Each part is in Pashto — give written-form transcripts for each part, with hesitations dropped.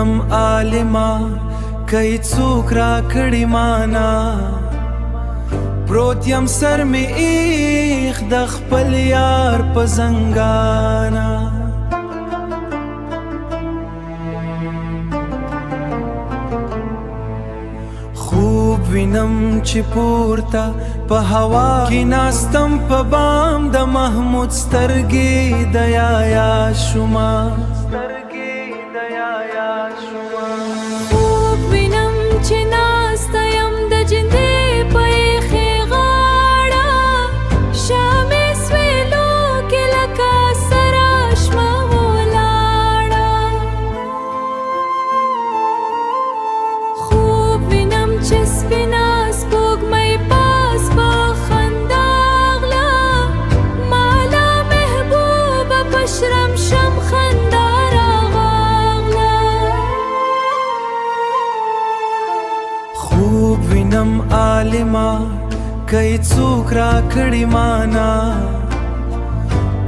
وینم عالما کای څوک را کړي مانا پروت یم سر می ایخ د خپل یار په زنګانا خوب وینم چې پورته په هوا کې ناستم په بام د محمود سترګې د یایا شما خوب وینم چې ناسته یم د جندې په ایښې غاړه شامې سویلو کې لکه سره شمه ولاړه خوب وینم چې سپینه سپوږمۍ پاس په خندا غله مالا محبوبه په شرمشم خندا خوب وینم عالما کای څوک را کړي مانا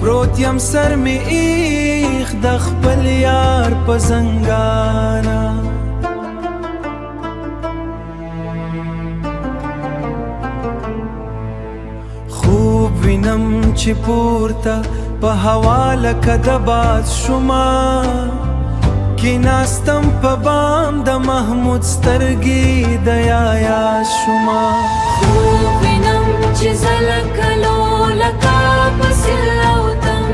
پروت یم سر می ایخ د خپل یار په زنګانا خوب وینم چې پورته په هوا لکه د باد شما کی ناستم په بام د محمود سترګې د یایا شما خوب وینم چې زلکه لولکه په سلوتم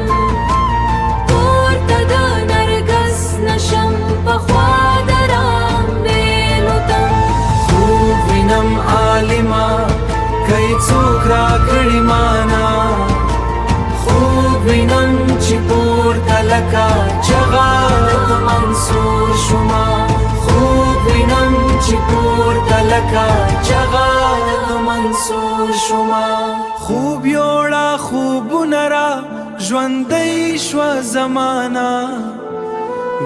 پورته د نرګس نشم په خوا د رام بیلوتم خوب وینم عالما کای څوک را کړي مانا خوب وینم چې پورته لکه چغه منصور شما خوب وینم چې پورته لکه چغه منصور شما خوب یوړه خوبونه را ژوندۍ شوه زمانه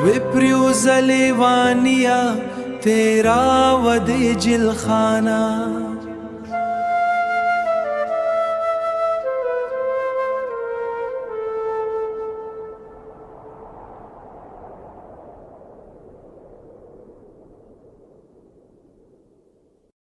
وی پریوزه لیوانیه تیرا و د جلخانه